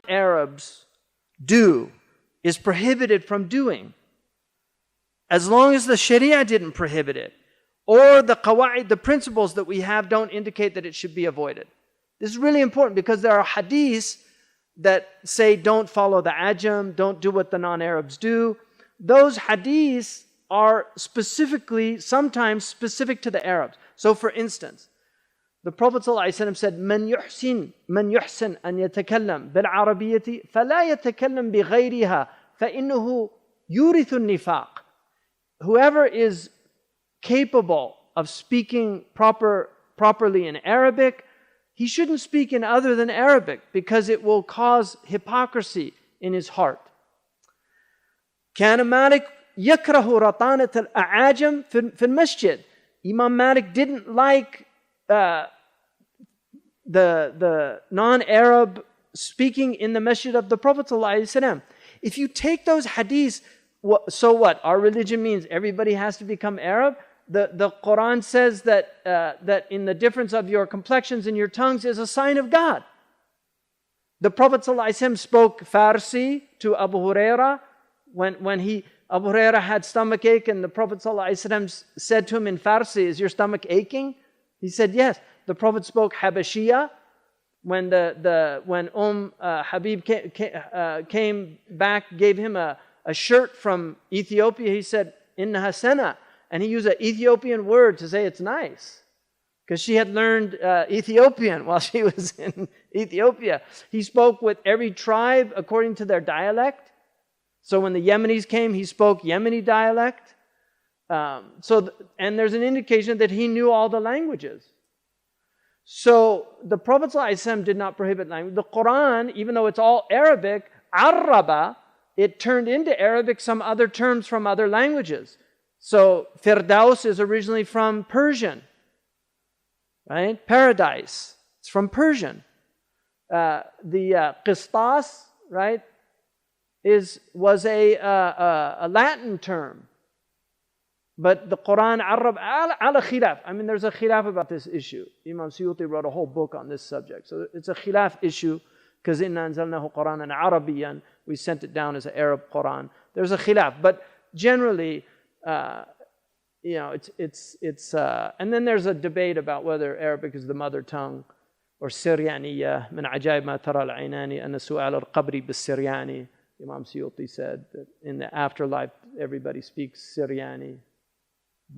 non-Arabs do is prohibited from doing, as long as the Sharia didn't prohibit it, or the qawa'id, the principles that we have don't indicate that it should be avoided. This is really important because there are hadiths that say don't follow the ajam, don't do what the non-Arabs do. Those hadiths are specifically, sometimes specific to the Arabs. So for instance, the Prophet ﷺ said, من يحسن أن يتكلم بالعربية فلا يتكلم بغيرها فإنه يورث النفاق. Whoever is capable of speaking properly in Arabic, he shouldn't speak in other than Arabic because it will cause hypocrisy in his heart. كان مالك يكره رطانة الأعاجم في المسجد. Imam Malik didn't like the non-Arab speaking in the masjid of the Prophet ﷺ. If you take those hadiths, so what? Our religion means everybody has to become Arab? The Quran says that in the difference of your complexions and your tongues is a sign of God. The Prophet ﷺ spoke Farsi to Abu Huraira when Abu Huraira had stomach ache, and the Prophet ﷺ said to him in Farsi, "Is your stomach aching?" He said, "Yes." The Prophet spoke Habashia when Habib came back, gave him a shirt from Ethiopia. He said, "Inna hasana," and he used an Ethiopian word to say it's nice, because she had learned Ethiopian while she was in Ethiopia. He spoke with every tribe according to their dialect. So when the Yemenis came, he spoke Yemeni dialect. And there's an indication that he knew all the languages. So the Prophet ﷺ did not prohibit language. The Quran, even though it's all Arabic, Araba, it turned into Arabic some other terms from other languages. So Firdaus is originally from Persian, right? Paradise, it's from Persian. The Qistas, right, was a Latin term. But the Quran, Arab, ala khilaf. I mean, there's a khilaf about this issue. Imam Suyuti wrote a whole book on this subject. So it's a khilaf issue, because inna anzalnahu Quranan Arabiyan, we sent it down as an Arab Quran. There's a khilaf, but generally, it's and then there's a debate about whether Arabic is the mother tongue or Syrianiya. من عجائب ما ترى العينان أن سؤال القبر بالسرياني. Imam Suyuti said that in the afterlife everybody speaks Syriani.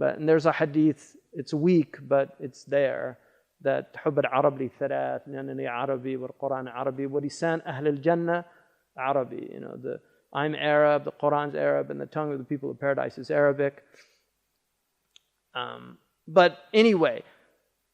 And there's a hadith, it's weak, but it's there, that حب العرب لي ثلاث لأنني عربي والقرآن عربي ولسان أهل الجنة عربي. I'm Arab, the Quran's Arab, and the tongue of the people of paradise is Arabic. But anyway,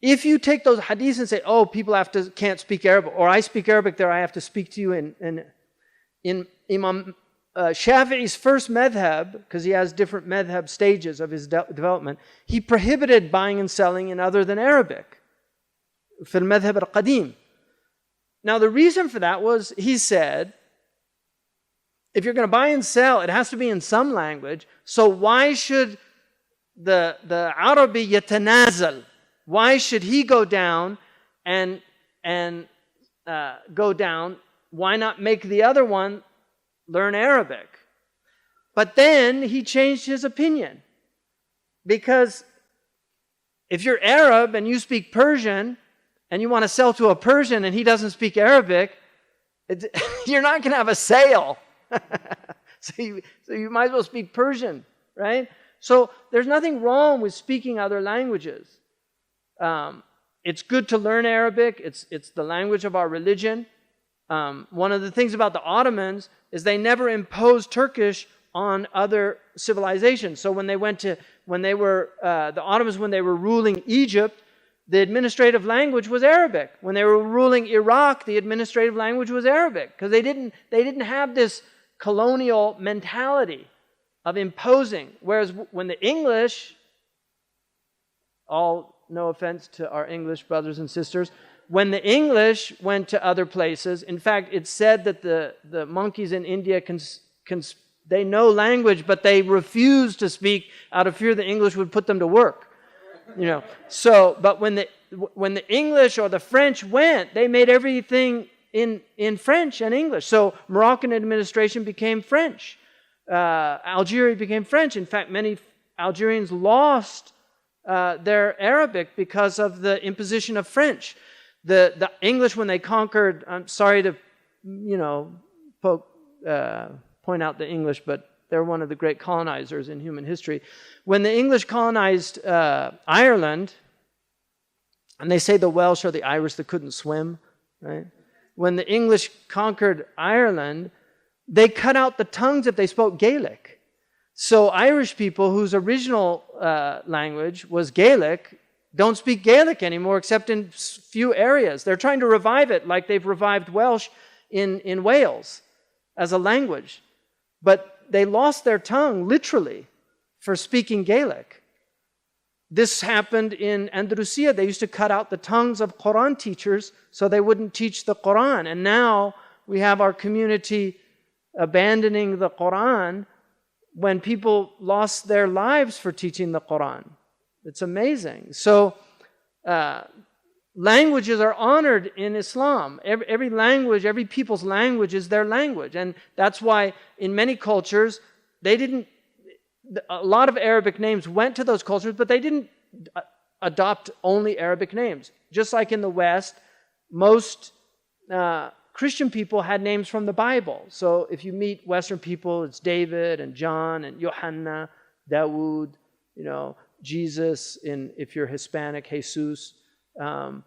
if you take those hadiths and say, oh, people can't speak Arabic, or I speak Arabic there, I have to speak to you in Imam Shafi'i's first madhab, because he has different madhab stages of his development, he prohibited buying and selling in other than Arabic. في المذهب القديم. Now the reason for that was, he said, if you're going to buy and sell, it has to be in some language. So why should the Arabi yatanazal? Why should he go down and go down? Why not make the other one learn Arabic? But then he changed his opinion, because if you're Arab and you speak Persian and you want to sell to a Persian and he doesn't speak Arabic, you're not going to have a sale. So you might as well speak Persian, right? So there's nothing wrong with speaking other languages. It's good to learn Arabic. It's the language of our religion. One of the things about the Ottomans is they never imposed Turkish on other civilizations. So when the Ottomans, when they were ruling Egypt, the administrative language was Arabic. When they were ruling Iraq, the administrative language was Arabic, because they didn't have this colonial mentality of imposing. Whereas when the English, no offense to our English brothers and sisters, when the English went to other places, in fact, it's said that the monkeys in India they know language, but they refuse to speak out of fear the English would put them to work. So, but when the English or the French went, they made everything in French and English. So Moroccan administration became French. Algeria became French. In fact, many Algerians lost their Arabic because of the imposition of French. The English, when they conquered, I'm sorry to, point out the English, but they're one of the great colonizers in human history. When the English colonized Ireland, and they say the Welsh are the Irish that couldn't swim, right? When the English conquered Ireland, they cut out the tongues if they spoke Gaelic. So Irish people whose original language was Gaelic don't speak Gaelic anymore except in few areas. They're trying to revive it like they've revived Welsh in Wales as a language. But they lost their tongue, literally, for speaking Gaelic. This happened in Andalusia. They used to cut out the tongues of Quran teachers so they wouldn't teach the Quran. And now we have our community abandoning the Quran when people lost their lives for teaching the Quran. It's amazing. So languages are honored in Islam. Every language, every people's language is their language. And that's why in many cultures, a lot of Arabic names went to those cultures, but they didn't adopt only Arabic names. Just like in the West, most Christian people had names from the Bible. So if you meet Western people, it's David and John and Yohanna, Dawood, Jesus, if you're Hispanic, Jesus. But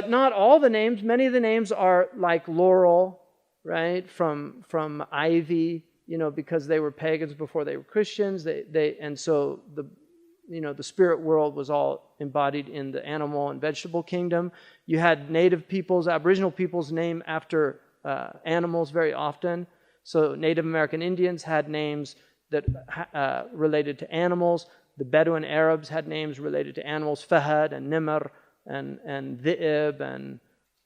not all the names. Many of the names are like Laurel, right? From ivy, because they were pagans before they were Christians. And so the spirit world was all embodied in the animal and vegetable kingdom. You had native peoples, Aboriginal peoples named after animals very often. So Native American Indians had names that related to animals. The Bedouin Arabs had names related to animals, Fahad and Nimr and Dhi'ib and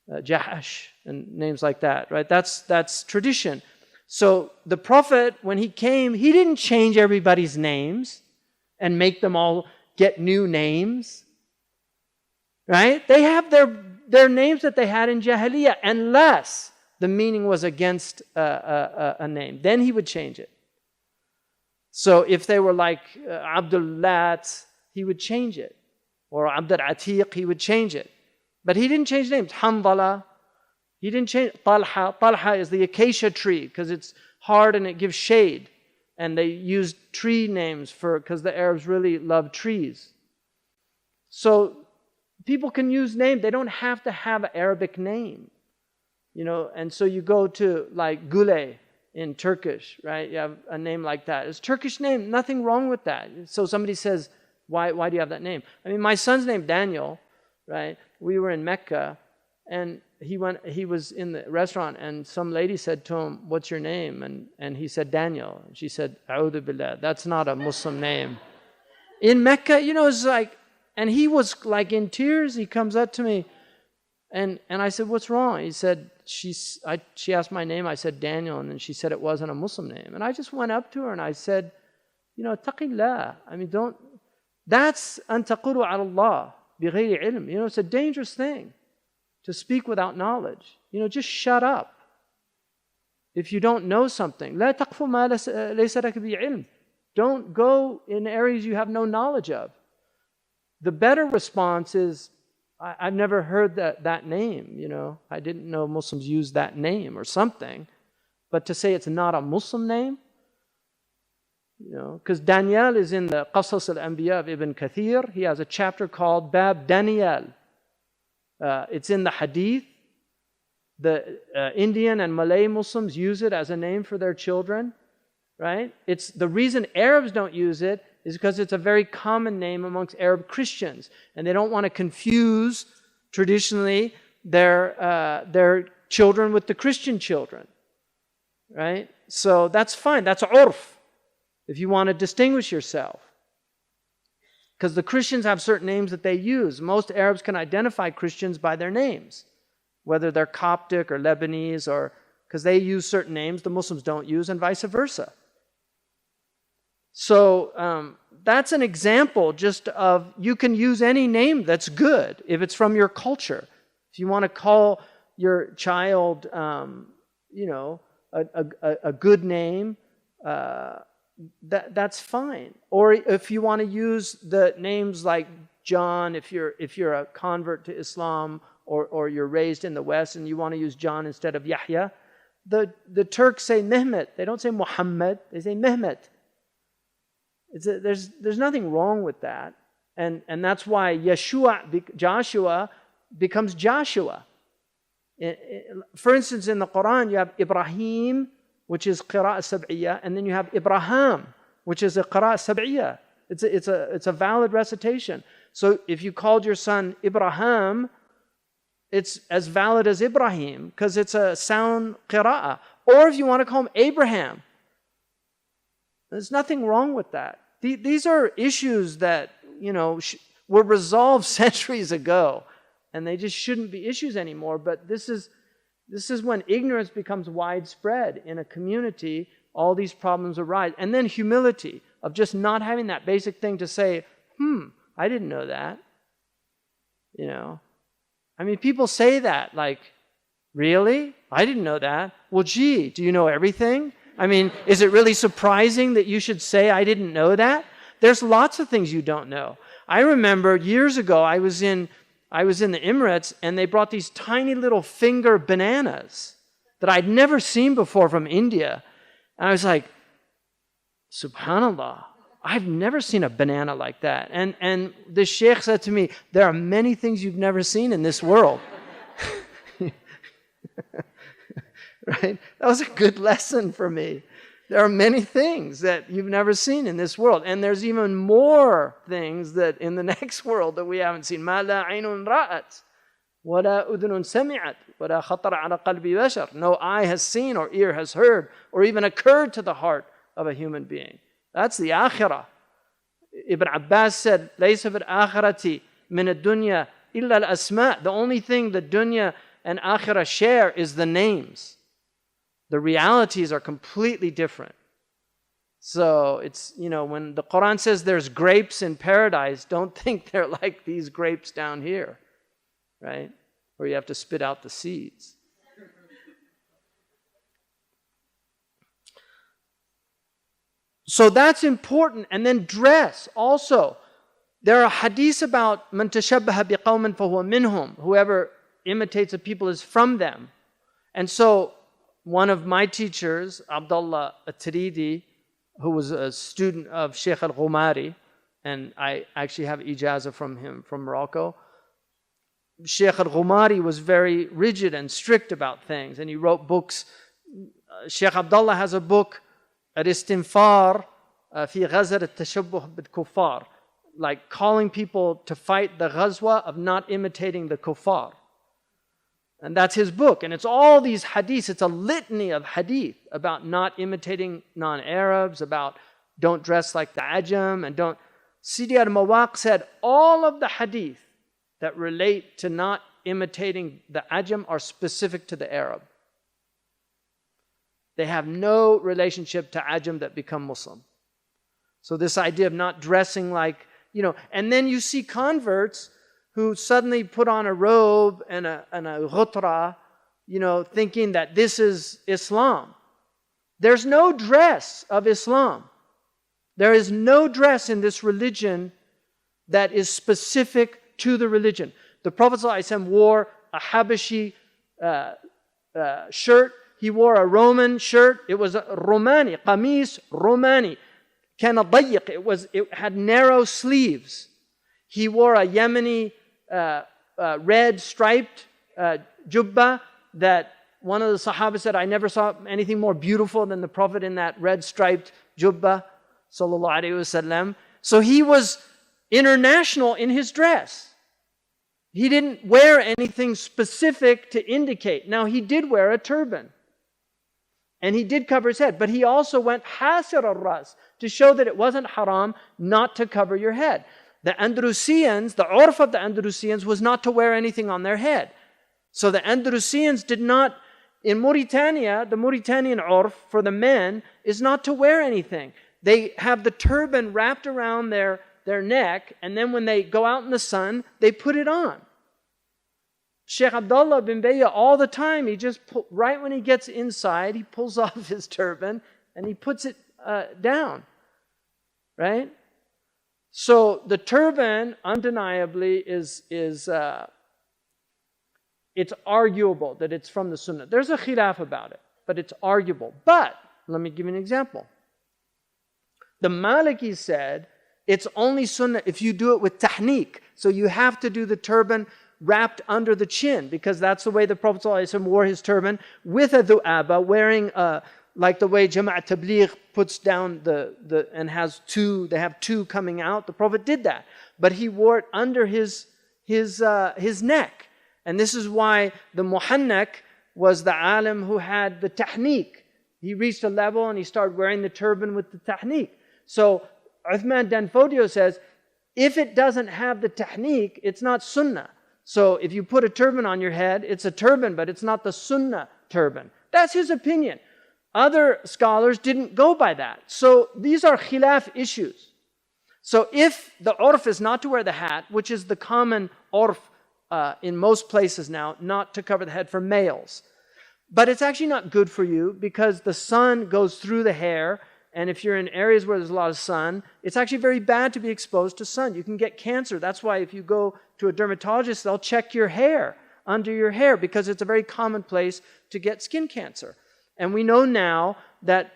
Jahash and names like that, right? That's tradition. So the Prophet, when he came, he didn't change everybody's names and make them all get new names, right? They have their names that they had in Jahiliyyah, unless the meaning was against a name. Then he would change it. So if they were like Abdul Lat, he would change it. Or Abdul Atiq, he would change it. But he didn't change names. Hanzala, he didn't change. Talha. Talha is the acacia tree because it's hard and it gives shade. And they used tree names because the Arabs really love trees. So people can use names. They don't have to have an Arabic name. And so you go to like Gule in Turkish, right? You have a name like that. It's a Turkish name. Nothing wrong with that. So somebody says, why do you have that name? I mean, my son's named Daniel, right? We were in Mecca, and he was in the restaurant, and some lady said to him, "What's your name?" And he said, "Daniel." And she said, "A'udhu billah, that's not a Muslim name." In Mecca, it's like, and he was like in tears. He comes up to me, and I said, "What's wrong?" He said, she asked my name. I said, "Daniel," and then she said it wasn't a Muslim name. And I just went up to her and I said, "Taqillah." I mean, that's an taqulu ala Allah bighayri ilm. It's a dangerous thing to speak without knowledge. Just shut up. If you don't know something, la taqfu ma laysa laka bi ilm. Don't go in areas you have no knowledge of. The better response is, I've never heard that name, I didn't know Muslims use that name or something. But to say it's not a Muslim name, because Daniel is in the Qasas al-Anbiya of Ibn Kathir. He has a chapter called Bab Daniel. It's in the Hadith. The Indian and Malay Muslims use it as a name for their children, right? It's the reason Arabs don't use it is because it's a very common name amongst Arab Christians, and they don't want to confuse traditionally their children with the Christian children, right? So that's fine. That's urf, if you want to distinguish yourself. Because the Christians have certain names that they use. Most Arabs can identify Christians by their names, whether they're Coptic or Lebanese, or because they use certain names the Muslims don't use, and vice versa. So that's an example just of, you can use any name that's good if it's from your culture. If you want to call your child, a good name, that's fine. Or if you want to use the names like John, if you're a convert to Islam, or you're raised in the West and you want to use John instead of Yahya, the Turks say Mehmet. They don't say Muhammad. They say Mehmet. There's nothing wrong with that, and that's why Joshua becomes Joshua. For instance, in the Quran, you have Ibrahim, which is qira'ah sab'iyah, and then you have Ibrahim, which is a qira'ah sab'iyah. It's a valid recitation. So if you called your son Ibrahim, it's as valid as Ibrahim because it's a sound qira'ah. Or if you want to call him Abraham, there's nothing wrong with that. These are issues that were resolved centuries ago, and they just shouldn't be issues anymore. But this is when ignorance becomes widespread in a community. All these problems arise, and then humility of just not having that basic thing to say, I didn't know that. I mean, people say that, like, really? I didn't know that. Well, gee, do you know everything? I mean, is it really surprising that you should say, I didn't know that? There's lots of things you don't know. I remember years ago, I was in the Emirates, and they brought these tiny little finger bananas that I'd never seen before from India. And I was like, subhanallah, I've never seen a banana like that. And the sheikh said to me, there are many things you've never seen in this world. Right? That was a good lesson for me. There are many things that you've never seen in this world. And there's even more things that in the next world that we haven't seen. مَا لَا عَيْنٌ رَأَتْ وَلَا أُذُنٌ سَمِعَتْ وَلَا خَطَرَ عَلَى قَلْبِ بَشَرٍ. No eye has seen or ear has heard or even occurred to the heart of a human being. That's the akhirah. Ibn Abbas said, لَيْسَ فِي الْآخِرَةِ مِنَ الدُّنْيَا إِلَّا الْأَسْمَاءِ. The only thing the dunya and akhirah share is the names. The realities are completely different. So it's, when the Quran says there's grapes in paradise, don't think they're like these grapes down here, right? Where you have to spit out the seeds. So that's important. And then dress also. There are hadiths about man tashabbaha biqawmin fahuwa minhum. Whoever imitates a people is from them. And so one of my teachers, Abdullah At-Tiridi, who was a student of Sheikh Al-Ghumari, and I actually have ijazah from him from Morocco. Sheikh Al-Ghumari was very rigid and strict about things, and he wrote books. Sheikh Abdullah has a book, Al-Istinfar fi Ghazar al-Tashabbuh bil-Kuffar, like calling people to fight the ghazwa of not imitating the kuffar. And that's his book. And it's all these hadiths. It's a litany of hadith about not imitating non-Arabs, about don't dress like the Ajam, and don't... Sidi al-Mawaq said all of the hadith that relate to not imitating the Ajam are specific to the Arab. They have no relationship to Ajam that become Muslim. So this idea of not dressing like, and then you see converts who suddenly put on a robe and a ghutra, thinking that this is Islam. There's no dress of Islam. There is no dress in this religion that is specific to the religion. The Prophet ﷺ wore a Habashi shirt. He wore a Roman shirt. It was a Romani, qamis Romani. Kana dayiq. It had narrow sleeves. He wore a Yemeni red striped jubba that one of the Sahaba said, I never saw anything more beautiful than the Prophet in that red striped jubba, sallallahu alaihi wasallam. So he was international in his dress. He didn't wear anything specific to indicate. Now he did wear a turban. And he did cover his head. But he also went hasir al-ras to show that it wasn't haram not to cover your head. The Andalusians, the urf of the Andalusians was not to wear anything on their head. So the Andalusians did not, in Mauritania, the Mauritanian urf for the men is not to wear anything. They have the turban wrapped around their neck, and then when they go out in the sun, they put it on. Sheikh Abdullah bin Bayya, all the time, he just, right when he gets inside, he pulls off his turban and he puts it down, right? So the turban, undeniably, it's arguable that it's from the Sunnah. There's a khilaf about it, but it's arguable. But, let me give you an example. The Malikis said, it's only Sunnah if you do it with tahniq. So you have to do the turban wrapped under the chin, because that's the way the Prophet ﷺ wore his turban, with a du'aba, wearing like the way Jama'at Tabligh puts down and has two, they have two coming out. The Prophet did that. But he wore it under his neck. And this is why the Muhannak was the alim who had the tahniq. He reached a level and he started wearing the turban with the tahniq. So Uthman Danfodio says, if it doesn't have the tahniq, it's not sunnah. So if you put a turban on your head, it's a turban, but it's not the sunnah turban. That's his opinion. Other scholars didn't go by that. So these are khilaf issues. So if the urf is not to wear the hat, which is the common urf in most places now, not to cover the head for males. But it's actually not good for you because the sun goes through the hair, and if you're in areas where there's a lot of sun, it's actually very bad to be exposed to sun. You can get cancer. That's why if you go to a dermatologist, they'll check your hair, under your hair, because it's a very common place to get skin cancer. And we know now that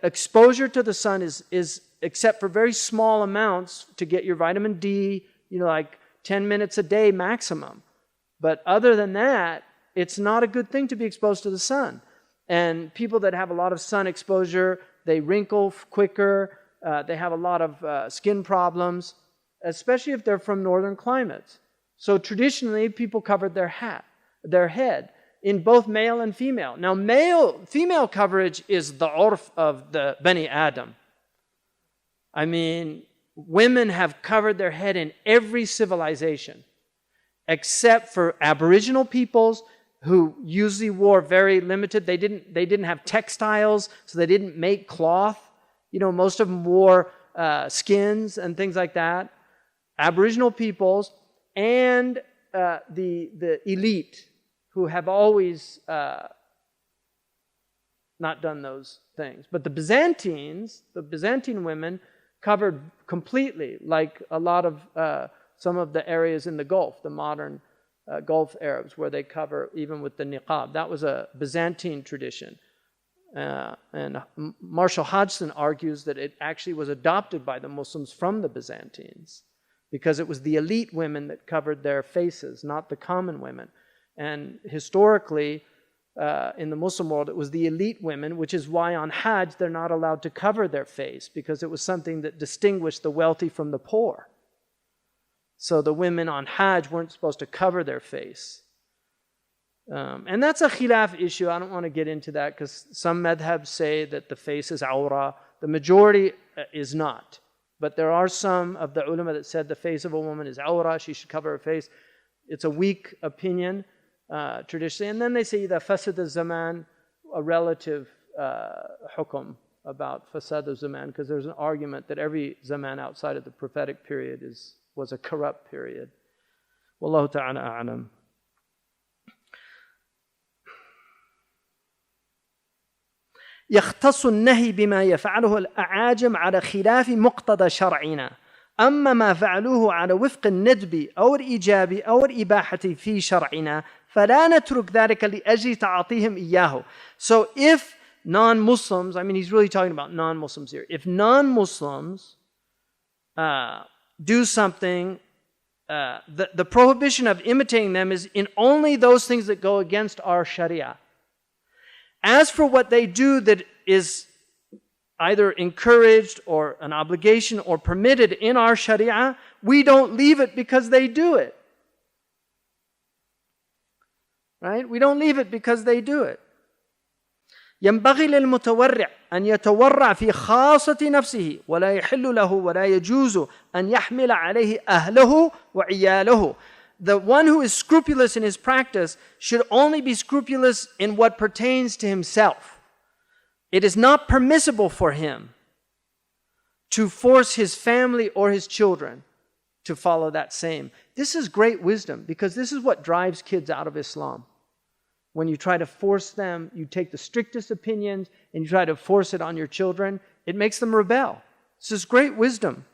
exposure to the sun is except for very small amounts to get your vitamin D, like 10 minutes a day maximum. But other than that, it's not a good thing to be exposed to the sun. And people that have a lot of sun exposure, they wrinkle quicker, they have a lot of skin problems, especially if they're from northern climates. So traditionally, people covered their head, in both male and female. Now, female coverage is the urf of the Bani Adam. I mean, women have covered their head in every civilization, except for Aboriginal peoples who usually wore very limited. They didn't have textiles, so they didn't make cloth. Most of them wore skins and things like that. Aboriginal peoples and the elite, who have always not done those things. But the Byzantine women covered completely, like a lot of some of the areas in the Gulf, the modern Gulf Arabs, where they cover even with the niqab. That was a Byzantine tradition. And Marshall Hodgson argues that it actually was adopted by the Muslims from the Byzantines, because it was the elite women that covered their faces, not the common women. And historically, in the Muslim world, it was the elite women, which is why on Hajj they're not allowed to cover their face, because it was something that distinguished the wealthy from the poor. So the women on Hajj weren't supposed to cover their face. And that's a khilaf issue. I don't want to get into that, because some madhabs say that the face is awra. The majority is not. But there are some of the ulama that said the face of a woman is awra, she should cover her face. It's a weak opinion. Traditionally, and then they say the fasad al-zaman, a relative hukum about fasad al-zaman, because there's an argument that every zaman outside of the prophetic period was a corrupt period. Wallahu ta'ala a'lam. يختص النهي بما يفعله الأعاجم على خلاف مقتضى شرعنا. أما ما فعلوه على وفق الندب أو الإيجاب أو الإباحة في شرعنا فلا نترك ذلك لأجل تعاطيهم إياه. So if non-Muslims, he's really talking about non-Muslims here. If non-Muslims do something, the prohibition of imitating them is in only those things that go against our Sharia. As for what they do that is either encouraged or an obligation or permitted in our Sharia, we don't leave it because they do it. Right? We don't leave it because they do it. ينبغي للمتورع أن يتورع في خاصة نفسه ولا يحل له ولا يجوز أن يحمل عليه أهله وعياله. The one who is scrupulous in his practice should only be scrupulous in what pertains to himself. It is not permissible for him to force his family or his children to follow that same. This is great wisdom, because this is what drives kids out of Islam. When you try to force them, you take the strictest opinions and you try to force it on your children, it makes them rebel. This is great wisdom.